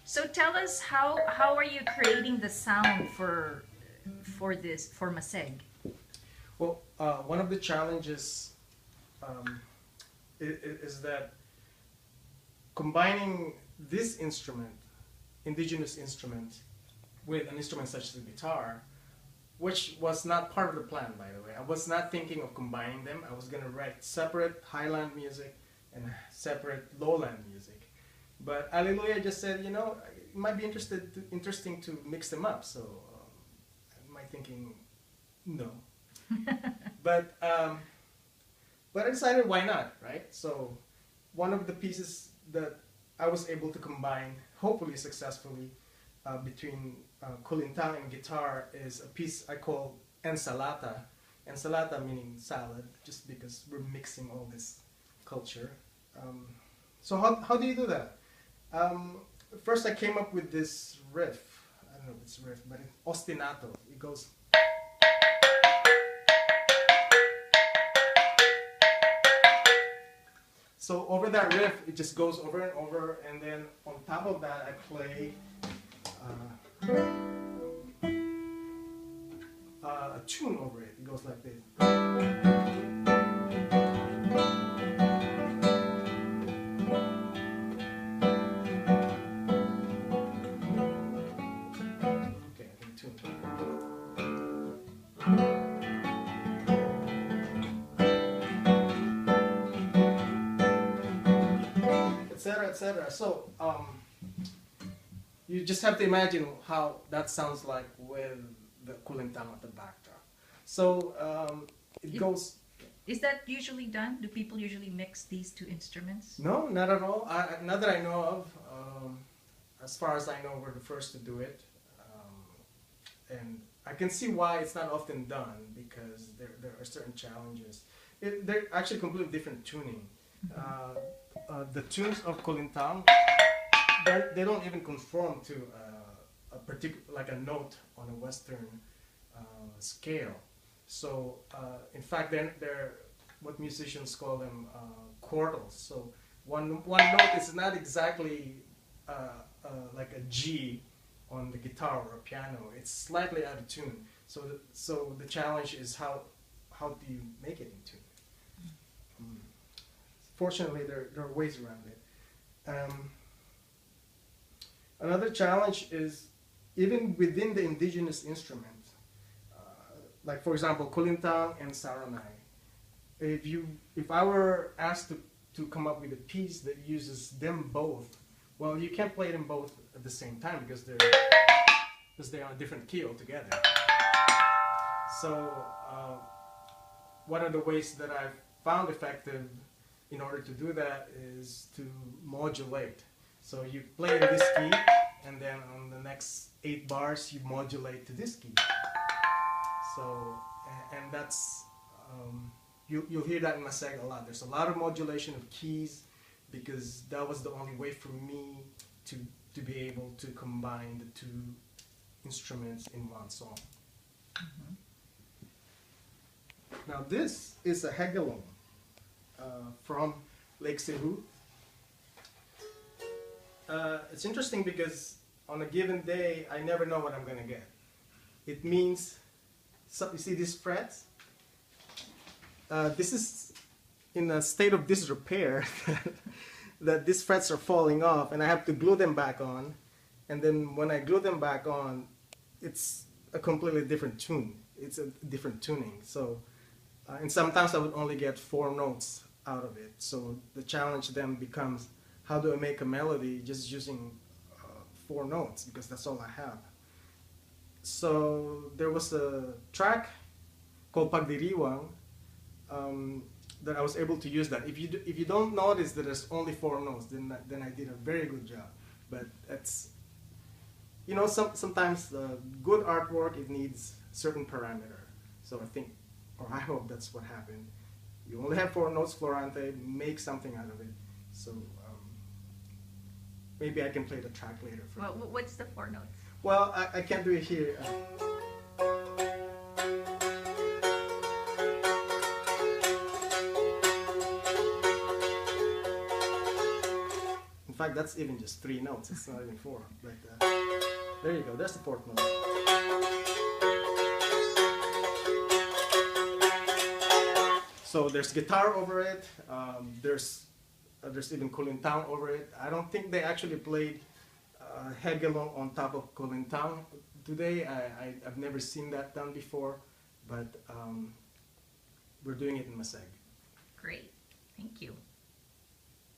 So tell us how are you creating the sound for Maseg? Well, one of the challenges um, is that combining this instrument, indigenous instrument, with an instrument such as the guitar, which was not part of the plan, by the way. I was not thinking of combining them. I was going to write separate highland music and separate lowland music. But Alleluia just said, you know, it might be interesting to mix them up. So my thinking, no. But but I decided why not, right? So one of the pieces that I was able to combine, hopefully successfully, between kulintang and guitar is a piece I call ensalata. Ensalata meaning salad, just because we're mixing all this culture. So how do you do that? First I came up with this riff. I don't know if it's a riff, but it's ostinato. It goes. So over that riff, it just goes over and over, and then on top of that, I play a tune over it. It goes like this. Okay, I can tune. Etc. etc. So you just have to imagine how that sounds like with the kulintang at the backdrop. So it goes. Is that usually done? Do people usually mix these two instruments? No, not at all. Not that I know of. As far as I know, we're the first to do it, and I can see why it's not often done because there are certain challenges. They're actually completely different tuning. The tunes of Kolintang, they don't even conform to a particular, like a note on a Western scale. So in fact, they're what musicians call them quartals. So one note is not exactly like a G on the guitar or a piano. It's slightly out of tune. So the challenge is how do you make it in tune? Fortunately, there are ways around it. Another challenge is even within the indigenous instrument, like for example, kulintang and saranay. If I were asked to come up with a piece that uses them both, well, you can't play them both at the same time because they're on a different key altogether. So one of the ways that I've found effective in order to do that is to modulate. So you play in this key, and then on the next 8 bars you modulate to this key. So and that's you'll hear that in Maseg a lot. There's a lot of modulation of keys because that was the only way for me to be able to combine the two instruments in one song. Mm-hmm. Now this is a hegelong from Lake Cebu. It's interesting because on a given day I never know what I'm gonna get. It means, so you see these frets? This is in a state of disrepair that these frets are falling off and I have to glue them back on, and then when I glue them back on it's a completely different tune. It's a different tuning. So and sometimes I would only get 4 notes out of it. So the challenge then becomes, how do I make a melody just using 4 notes, because that's all I have. So there was a track called Pagdiriwang that I was able to use that. If you don't notice that there's only 4 notes, then I did a very good job. But that's, you know, sometimes good artwork, it needs certain parameter. So I think, or I hope that's what happened. You only have 4 notes, Florante, make something out of it. So maybe I can play the track later. Well, what's the 4 notes? Well, I can't do it here. In fact, that's even just 3 notes. It's not even 4. But there you go. There's the 4th note. So there's guitar over it. There's even Kulintang over it. I don't think they actually played Hegelo on top of Kulintang today. I've never seen that done before, but we're doing it in Maseg. Great. Thank you.